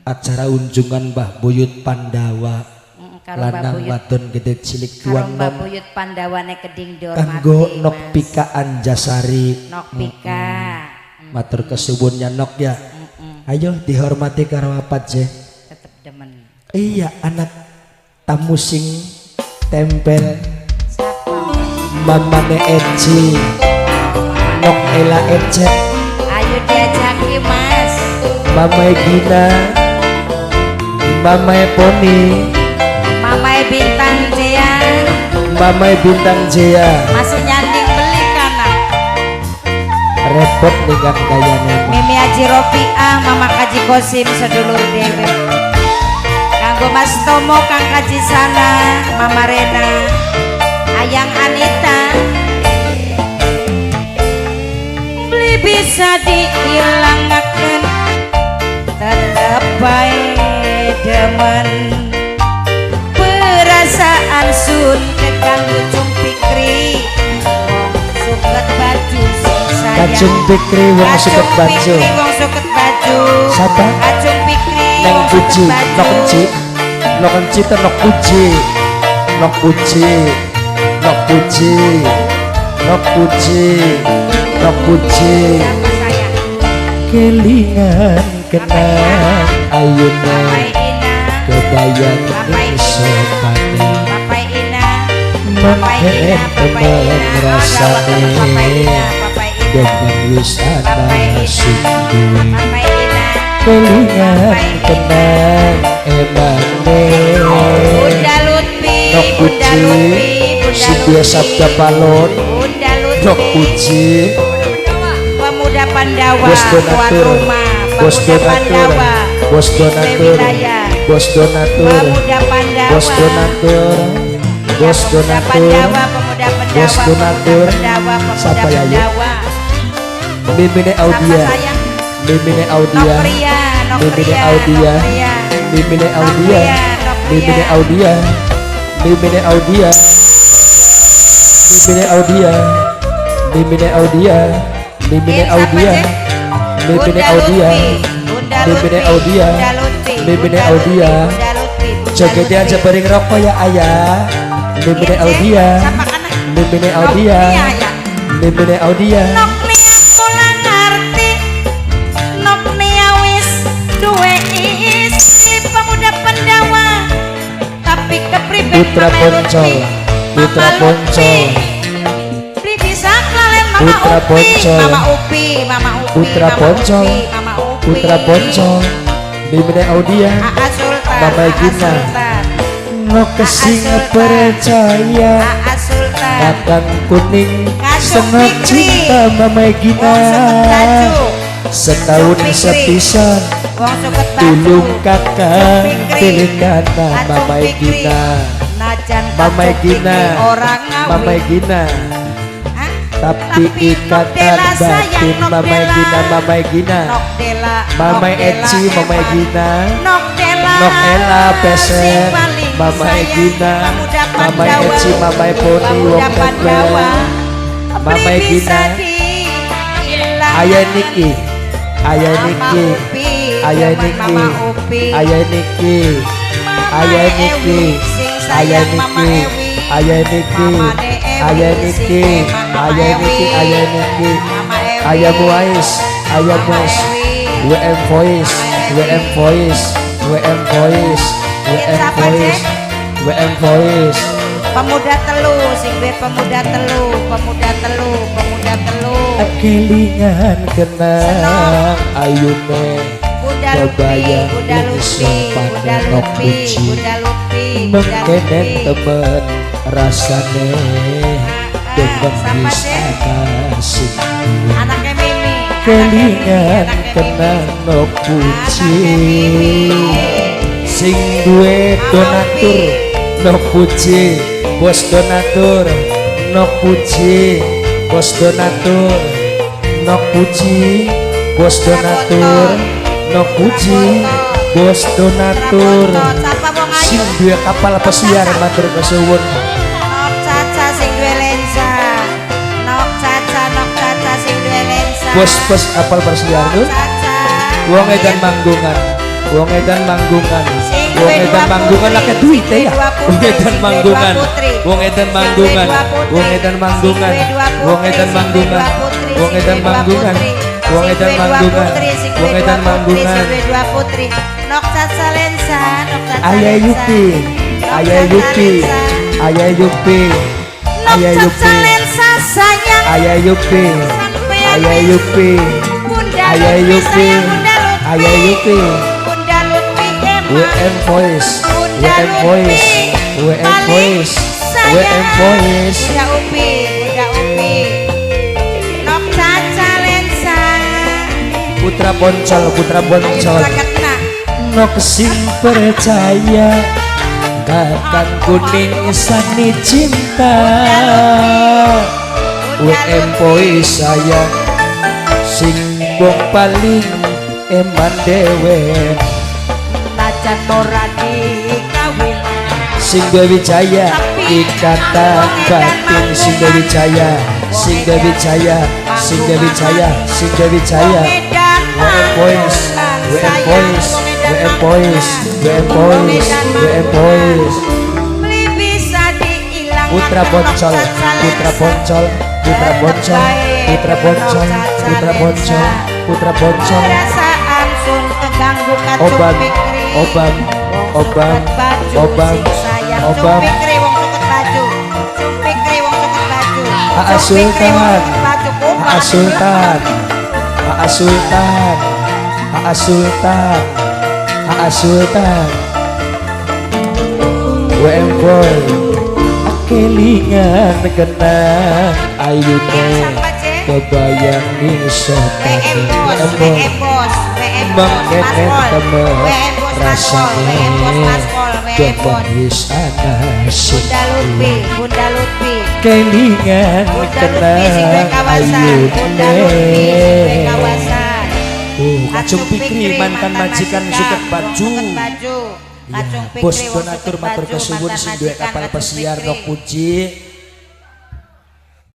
acara unjungan Mbah Buyut Pandawa lanang wadon gede cilik tuan Mbah Buyut Pandawane keding dihormati kanggo Nok Pika Anjasari Nok Pika matur kesuwunnya Nok ya. Ayo dihormati karo apa je tetep demen. Iya anak tamu sing tempel Siapa? mamane Eci Nok Ela Ece Ayo diajaki Mas. Mamae Gina Mamae Poni Mamae Bintang Jaya Mamae Bintang Jaya masih nyanding beli kanan. repot dengan gayanya Mimi Haji Rofiah, Mama Kaji Kosim sedulur dewe. Kanggo Mas Tomo, Kang Kaji Sana, Mama Rena, Ayang Anita. Beli bisa diilangaken, tetep bae demen. Perasaan sun kekang Ucung Pikri, suket baju sing sayang. Kacung Pikri wong suket baju Wong suket baju. Siapa? Kacung Pikri Neng wong Puji suket baju. Nok Puji Nok Puji te Nok Puji Nok Puji Nok Puji Nok Puji Nok Puji Siapa sayang? kelingan kenang ayuna Bapak Ina, kebayang sopane Bapak Ina, menghen temen rasane Bapak Ina, dengan wisata sungguh Bapak Ina. kelingan kenang emane Bunda Lutfi, Nok Bunda Puji Lutfi, si biasa balon Bunda Lutfi. Nok Puji Pemuda Pandawa, Bos tuan donatur rumah, Bos Pemuda donatur Pandawa, Bos donatur wilayah. Bos donatur Pemuda Pandawa, Bos donatur Bos Pemuda donatur Pandawa, Pemuda Pandawa, Bos donatur. Pandawa, Pemuda Siapa ya, Yu? Pandawa. Mimine Audia Siapa sayang? Mimine Nok Audia Pria, Nok Mimine Pria, Audia Nok Pria. Mimine Nok Audia Pria, Nok Pria. Mimine Audia Mimine Audia Mimine Audia Mimine Audia Mimine Siapa Audia sih? Mimine Bunda Audia Lutfi, Bunda Mimine Lutfi, Audia Bunda Lutfi, Mimine Bunda Audia Lutfi, Bunda Lutfi, Bunda jogetnya aja Lutfi. bering rokok ya ayah Mimine Iya, Cek. Audia Siapa kana? Mimine Nok Audia Pria, ya. Mimine Audia Nok Nia kula ngerti, Nok Nia wis duwe istri Pemuda Pandawa, tapi kepriben Putra Mama Poncol Lutfi, Putra Mama Poncol Lutfi. Beli bisa kalian Mama Putra Upi, Poncol. Mama Upi, Mama Upi, Putra Mama Poncol. Upi, Mama Upi. Putra Poncol Mimine Audia Aa Sultan, Mama Aa Gina. Sultan, no kesing percaya Aa Sultan. Kakang kuning Kacung senok Fikri. cinta Mama Gina Wong suket baju, setahun Fikri. sepisan wong suket baju. tulung kakang Fikri. tilingana Kacung Mama Fikri. Gina Najan Mama Kacung Gina Fikri orang ngawi. Mama Gina Hah? tapi ikatan Nokdela sayang, batin Mama Nokdela. Gina Mama Gina Nokdela, Mama Nokdela, Eci Mama Eva. Gina Nokdela, Nokela si Pesen paling Mama sayang, Gina Pemuda Mama Pandawa. Eci Mama Poni Pemuda Wong Pandawa. Tempel Mama Beli Gina bisa diilang. Ayah Niki Ayah Mama Niki Upi, Ayah zaman Niki Mama Upi. Ayah Niki Mama Ayah Ewi, Niki sing Ayah sayang Mama Niki Ewi. Ayah Niki Mama Ewi, Ayah sing Niki emang Mama Ayah Niki Ewi. Ayah Niki Mama Ewi. Ayah Muais Ayah Mama Muais Ewi. WM Voice Mama Ewi. WM Voice WM Voice WM Siapa, Voice Cek? WM Voice Pemuda telu, sing duwe pemuda telu, pemuda telu, pemuda telu. kelingan kenang ayune Bunda Lutfi, kebayang Bunda ini Lutfi, sopan Bunda nok Lutfi, puji Bunda Lutfi, Bunda mengkenen Lutfi. temen rasane dengan Siapa, Cek? wisata singgung Anaknya Mimi. kelingan Anaknya Mimi, kenang nok puji Anaknya Mimi. sing duwe donatur nok puji bos donatur nok puji bos donatur nok puji bos donatur nok puji bos donatur Rapoto, Sapa wong ayu. sing duwe kapal pesiar matur kesuwun Nok Caca sing duwe lensa. Nok Caca sing duwe lensa. bos kapal pesiar Nok tuh Caca. wong edan manggungan wong edan manggungan, Sing wong duwe edan dua manggungan putri, lagi duit sing duwe ya, dua wong putri, edan sing duwe manggungan, dua putri, wong edan sing manggungan, duwe dua putri, wong edan sing manggungan, duwe dua putri, wong edan sing duwe manggungan, dua putri, wong sing edan duwe dua manggungan, putri, wong sing edan duwe dua manggungan, putri, sing duwe wong dua edan putri, manggungan. sing duwe dua putri. Noksat Salensa, Noksat Ayah Salensa. Yupi, Ayah Noksat Yupi, Salensa. Ayah Yupi, Ayah Noksat Yupi, Salensa sayang Ayah Yupi, sampeyan Ayah wis. Yupi, Bunda Ayah Lutfi Yupi, sayang Bunda Lutfi. Ayah Yupi, Bunda Lutfi emang WM Voice, Bunda WM Voice, Lutfi WM paling Voice, sayang. WM Voice. Bunda Upi, Bunda Upi. Noksat Salensa. Putra Poncol, Putra Ayo Poncol. seragat nak. Nok sing percaya kakang kuning sani cinta. WM Voice saya sing wong paling eman dewe. Najan ora dikawin. Sing Wijaya ikatan batin Sing Wijaya, Sing Wijaya, Sing Wijaya, Sing Wijaya. WM Voice, WM Voice, WM Voice, WM Voice, WM Voice. Putra Poncol, Putra Poncol, Putra Poncol, Putra Poncol, Putra Poncol, Putra Poncol. Perasaan sun keganggu kacung Obam, pikri. obam, Wong obam, suket baju, obam, sing sayang. obam. Cung pikri wong suket baju. Cung pikri wong suket baju. Aa Cung pikri wong Sultan, suket baju. Kumpul Aa ati Sultan, Aa Sultan, Aa Sultan, Aa Sultan. WM Boy, kelingan kenang ayune kebayang iso WM Bos, WM Bos, WM Bos, mengkenen Maskol, temen WM Bos, Maskol, rasane WM Bos, Maskol, WM Bos. wis ana Bunda Lutfi, Bunda Lutfi. kelingan Bunda Lutfi sing duwe kenang kawasan, Bunda Lutfi sing duwe kawasan. Kacung Pikri mantan majikan suket baju. Kacung Ya, Pikri Bos wong donatur suket matur baju, kesuwun mantan sing duwe majikan kapal Kacung pesiar Pikri. Nok Puji